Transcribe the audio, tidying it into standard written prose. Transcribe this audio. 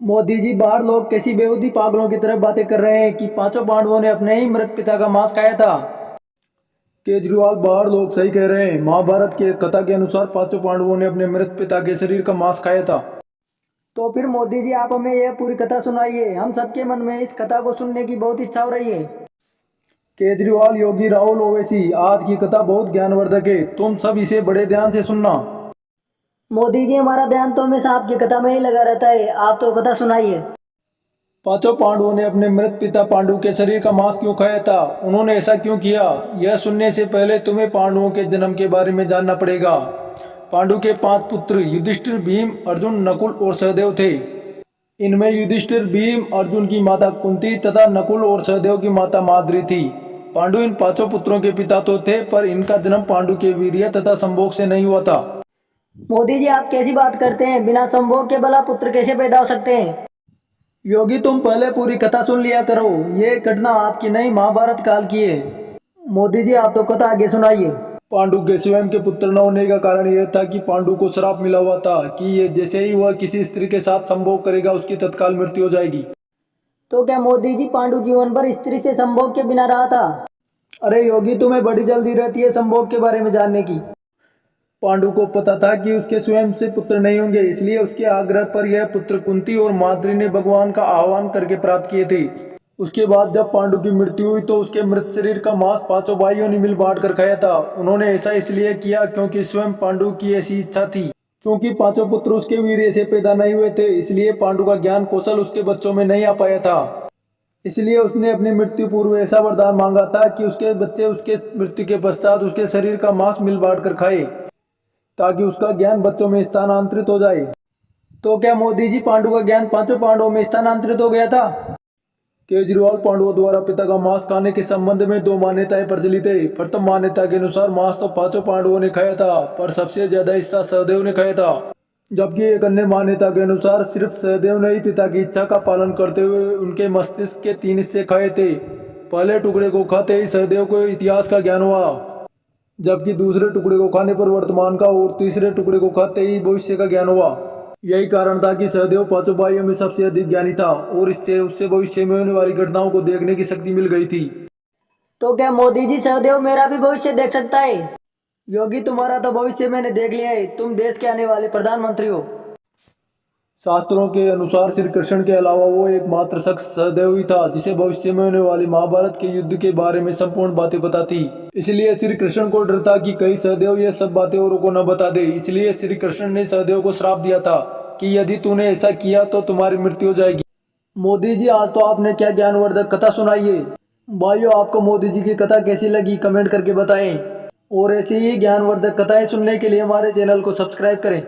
मोदी जी, बाहर लोग कैसी बेहूदी पागलों की तरह बातें कर रहे हैं कि पांचों पांडवों ने अपने ही मृत पिता का मांस खाया था। केजरीवाल, बाहर लोग सही कह रहे हैं। महाभारत के कथा के अनुसार पांचों पांडवों ने अपने मृत पिता के शरीर का मांस खाया था। तो फिर मोदी जी, आप हमें यह पूरी कथा सुनाइए। हम सबके मन में इस कथा को सुनने की बहुत इच्छा हो रही है। केजरीवाल, योगी, राहुल, ओवैसी, आज की कथा बहुत ज्ञानवर्धक है। तुम सब इसे बड़े ध्यान से सुनना। मोदी जी, हमारा ध्यान तो हमेशा आपकी कथा में ही लगा रहता है। आप तो कथा सुनाइए। पांचों पांडवों ने अपने मृत पिता पांडु के शरीर का मांस क्यों खाया था? उन्होंने ऐसा क्यों किया? यह सुनने से पहले तुम्हें पांडवों के जन्म के बारे में जानना पड़ेगा। पांडु के 5 पुत्र युधिष्ठिर, भीम, अर्जुन, नकुल और सहदेव थे। इनमें युधिष्ठिर, भीम, अर्जुन की माता कुंती तथा नकुल और सहदेव की माता माद्री थी। पांडु इन पांचों पुत्रों के पिता तो थे, पर इनका जन्म पांडु के वीर्य तथा संभोग से नहीं हुआ था। मोदी जी, आप कैसी बात करते हैं? बिना संभोग के भला पुत्र कैसे पैदा हो सकते हैं? योगी, तुम पहले पूरी कथा सुन लिया करो। ये घटना आज की नहीं, महाभारत काल की है। मोदी जी, आप तो कथा आगे सुनाइए। पांडु के स्वयं के पुत्र न होने का कारण यह था कि पांडु को श्राप मिला हुआ था कि ये जैसे ही वह किसी स्त्री के साथ संभोग करेगा उसकी तत्काल मृत्यु हो जाएगी। तो क्या मोदी जी, पांडु जीवन भर स्त्री से संभोग के बिना रहा था? अरे योगी, तुम्हें बड़ी जल्दी रहती है संभोग के बारे में जानने की। पांडु को पता था कि उसके स्वयं से पुत्र नहीं होंगे, इसलिए उसके आग्रह पर यह पुत्र कुंती और माद्री ने भगवान का आह्वान करके प्राप्त किए थे। उसके बाद जब पांडु की मृत्यु हुई तो उसके मृत शरीर का मांस पांचों भाइयों ने मिल बांट कर खाया था। उन्होंने ऐसा इसलिए किया क्योंकि स्वयं पांडु की ऐसी इच्छा थी। क्योंकि पांचों पुत्र उसके वीर्य से पैदा नहीं हुए थे, इसलिए पांडु का ज्ञान कौशल उसके बच्चों में नहीं आ पाया था। इसलिए उसने अपनी मृत्यु पूर्व ऐसा वरदान मांगा था कि उसके बच्चे उसके मृत्यु के पश्चात उसके शरीर का मांस मिल बांट कर खाए, ताकि उसका ज्ञान बच्चों में स्थानांतरित हो जाए। तो क्या मोदी जी, पांडु का ज्ञान पांचों पांडवों में स्थानांतरित हो गया था? केजरीवाल, पांडवों द्वारा पिता का मांस खाने के संबंध में 2 मान्यताएं प्रचलित है। प्रथम मान्यता के अनुसार मांस तो पांचों पांडवों ने खाया था, पर सबसे ज्यादा हिस्सा सहदेव ने खाया था। जबकि एक अन्य मान्यता के अनुसार सिर्फ सहदेव ने ही पिता की इच्छा का पालन करते हुए उनके मस्तिष्क के 3 हिस्से खाए थे। पहले टुकड़े को खाते ही सहदेव को इतिहास का ज्ञान हुआ, जबकि दूसरे टुकड़े को खाने पर वर्तमान का और तीसरे टुकड़े को खाते ही भविष्य का ज्ञान हुआ। यही कारण था कि सहदेव पांचों भाइयों में सबसे अधिक ज्ञानी था और इससे उससे भविष्य में होने वाली घटनाओं को देखने की शक्ति मिल गई थी। तो क्या मोदी जी, सहदेव मेरा भी भविष्य देख सकता है? योगी, तुम्हारा तो भविष्य मैंने देख लिया है। तुम देश के आने वाले प्रधानमंत्री हो। शास्त्रों के अनुसार श्री कृष्ण के अलावा वो एकमात्र शख्स सहदेव ही था जिसे भविष्य में होने वाली महाभारत के युद्ध के बारे में संपूर्ण बातें पता थी। इसलिए श्री कृष्ण को डर था कि कहीं सहदेव ये सब बातें औरों को न बता दे। इसलिए श्री कृष्ण ने सहदेव को श्राप दिया था कि यदि तूने ऐसा किया तो तुम्हारी मृत्यु हो जाएगी। मोदी जी, आज तो आपने क्या ज्ञानवर्धक कथा सुनाई है। भाइयों, आपको मोदी जी की कथा कैसी लगी कमेंट करके बताएं, और ऐसी ही ज्ञानवर्धक कथाएं सुनने के लिए हमारे चैनल को सब्सक्राइब करें।